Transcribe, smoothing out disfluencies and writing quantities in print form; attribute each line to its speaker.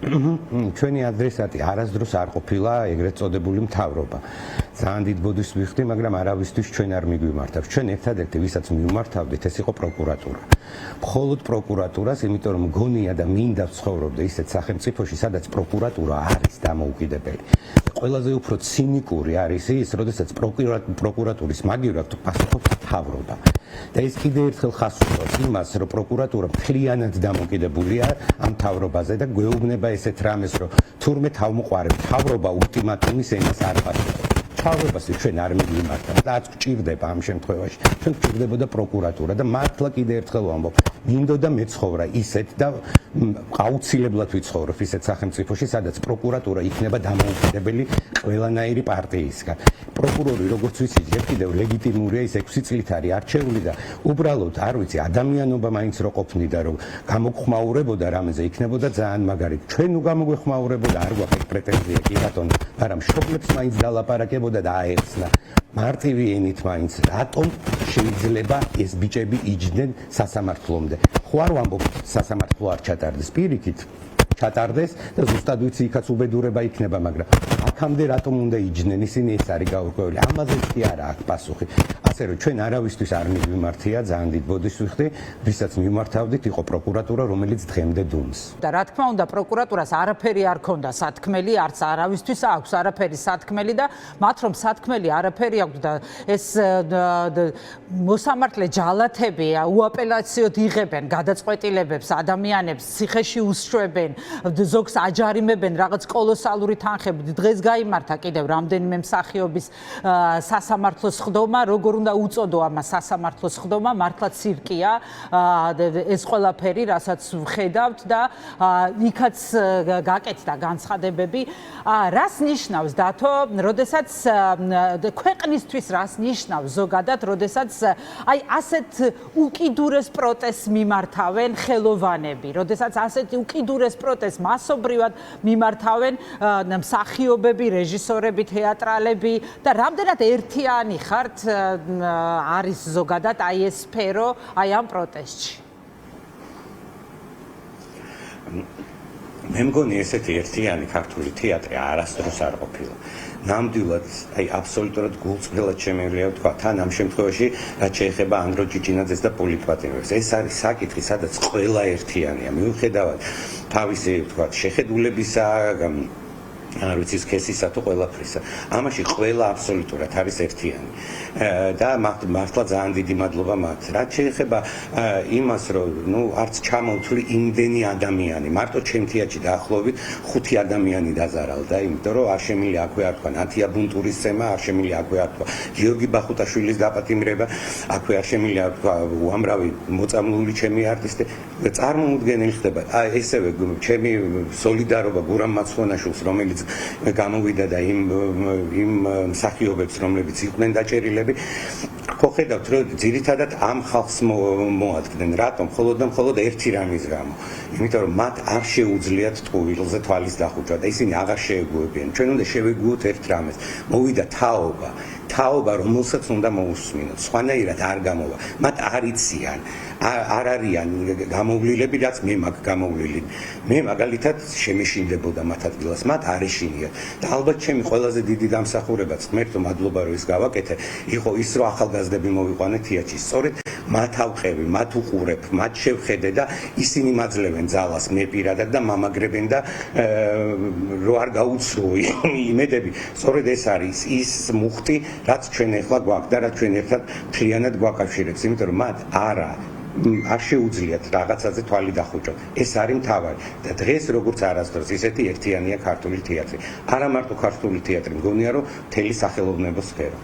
Speaker 1: ჩვენი ადრესატი არასდროს არ ყოფილა ეგრეთ წოდებული მთავრობა. ძალიან დიდ ბოდიშს ვიხდი, მაგრამ არავისთვის ჩვენ არ მიგვიმართავს. ჩვენ ერთადერთი ვისაც მივმართავდით, ეს იყო პროკურატურა. მხოლოდ პროკურატურას, იმიტომ რომ მგონია და მინდა ვცხოვრობდე ისეთ სახელმწიფოში, სადაც პროკურატურა არის დამოუკიდებელი. ყველაზე უფრო ცინიკური არის ის, როდესაც პროკურატურის მაგივრად პასუხობს მთავრობა. და ეს კიდევ ერთხელ ხასუყობს იმას, რომ პროკურატურა მთლიანად დამოკიდებულია ამ მთავრობაზე და გვეუბნება ესეთ რამეს, რომ თურმე თავმოყარე მთავრობა ულტიმატუმის ენას არ პასუხობს. მთავრობას ჩვენ არ მივიმართავთ და არც გვჭირდება ამ შემთხვევაში. ჩვენ გვჭირდებოდა პროკურატურა და მართლა კიდევ ერთხელ ვამბობ, მინდოდა მეცხოვრა ისეთ და აუცილებლად ვიცხოვრობ ისეთ სახელმწიფოში, სადაც პროკურატურა იქნება დამოუკიდებელი ყველანაირი პარტიისგან. პროკურორი, როგორც ვიცით, ჯერ კიდევ ლეგიტიმურია, ის 6 წლით არის არჩეული და უბრალოდ არ ვიცი, ადამიანობა მაინც რო ყოფნიდა, რომ გამოგხმაურებოდა რამეზე, იქნებოდა ძალიან მაგარი. ჩვენ უგამოგვეხმაურებოდა, არ გვაქვს პრეტენზია კი ბატონო, მაგრამ მშობლებს მაინც დალაპარაკებოდა და აეხსნა. მარტივი ენით მაინც, რატომ შეიძლება ეს ბიჭები იჯდნენ სასამართლომდე? ხო არ ვამბობ, სასამართლო არ ჩატარდეს, პირიქით ჩატარდეს და ზუსტად ვიცი იქაც უბედურება იქნება, მაგრამ აქამდე რატომ უნდა იჯდნენ ისინი, ეს არის გაურკვეველი. ამაზე კი არა აქვს პასუხი. ასე რომ ჩვენ არავისთვის არ მივიმართია, ძალიან დიდ ბოდიშს ვიხდი, ვისაც მივმართავდით, იყო პროკურატურა, რომელიც დღემდე დუმს.
Speaker 2: და რა თქმა უნდა, პროკურატურას არაფერი არ ქონდა სათქმელი, არც არავისთვის აქვს არაფერი სათქმელი და მათ რომ სათქმელი არაფერი აქვს და ეს მოსამართლე ჯალათები უაპელაციოდ იღებენ გადაწყვეტილებებს, ადამიანებს ციხეში უსშვებენ, ზოგს აჯარიმებენ რაღაც კოლოსალური თანხებით. დღეს გაიმართა კიდევ რამდენიმე მსახიობის სასამართლოს ხდომა, როგორ უნდა უწოდო ამას სასამართლოს ხდომა, მართლა ცირკია ეს ყველაფერი, რასაც ვხედავთ და იქაც გაკეთდა განცხადებები. რას ნიშნავს დათო, როდესაც ქვეყნისთვის რას ნიშნავს ზოგადად, როდესაც აი ასეთ უკიდურეს პროტესტს მიმართავენ ხელოვანები, როდესაც ასეთ უკიდურეს პროტესტს მასობრივად მიმართავენ მსახიობები, რეჟისორები, თეატრალები და რამდენად ერთიანი ხართ არის ზოგადად აი ეს სფერო აი ამ პროტესტში?
Speaker 1: მე მგონი ესეთი ერთიანი ქართული თეატრი არასდროს არ ყოფილა. ნამდვილად, აი აბსოლუტურად გულწრფელად შემეძლია ვთქვა, თან ამ შემთხვევაში რაც შეეხება ანდრო ჭიჭინაძეს და პოლიტ პატიმრებს. ეს არის საკითხი, სადაც ყველა ერთიანია. მიუხედავად თავისი ვთქვა შეხედულებისა, არ ვიცი სქესისა თუ ყველაფრისა. ამაში ყველა აბსოლუტურად არის ერთიანი. და მართლა ძალიან დიდი მადლობა მათ. რაც შეეხება იმას, რომ არც ჩამოვთვლი იმდენი ადამიანი, მარტო ჩემ თეატრში დაახლოებით 5 ადამიანი დაზარალდა, იმიტომ რომ არ შემიძლია აქვე არ თქვა ნათია ბუნტურის სცენა, არ შემიძლია აქვე არ თქვა გიორგი ბახუტაშვილის დაპატიმრება, აქვე არ შემიძლია თქვა უამრავი მოწამლული ჩემი არტისტი. წარმოუდგენელი ხდება. ესევე ჩემი სოლიდარობა გურამ მაცხოვნაშვილს, რომელიც გამოვიდა და იმ მსახიობებს, რომლებიც იყვნენ დაჭერილები, ხო ხედავთ, რომ ძირითადად ამ ხალხს მოადგენენ. რატომ? მხოლოდ და მხოლოდ ერთი რამის გამო. იმიტომ რომ მათ არ შეუძლიათ ტყუილზე თვალის დახუჭვა და ისინი აღარ შეეგუებიან. ჩვენ უნდა შევეგუოთ ერთ რამეს. მოვიდა თაობა, რომელსაც უნდა მოусმინოთ. სხვანაირად არ გამოვა. მათ არ იციან, არ არიან გამოვლილები, რაც მე მაგ გამოვლილი. მე მაგალითად შემეშინდებოდა მათ ადგილას, მათ არ ეშინიათ. და ალბათ ჩემი ყველაზე დიდი დამსახურებაც, ღმერთო მადლობა რომ ის გავაკეთე, იყო ის, რომ ახალგაზრდები მოვიყვანე თეატრში. სწორედ მათ ავყევი, მათ უყურებ, მათ შევხედე და ისინი მაძლევენ ძალას მე პირადად და მამაგრებენ და რო არ გაუცრო იმედები. სწორედ ეს არის ის მუხტი, რაც ჩვენ ახლა გვაქვს და რაც ჩვენ ერთად მთლიანად გვაკავშირებს, იმიტომ რომ მათ არ შეუძლიათ რაღაცაზე თვალი დახუჭოთ. ეს არის მთავარი. და დღეს როგორც არასდროს ისეთი ერთიანია ქართული თეატრი. არა მარტო ქართული თეატრი, მგონია რომ მთელი სახელოვნებო სფერო.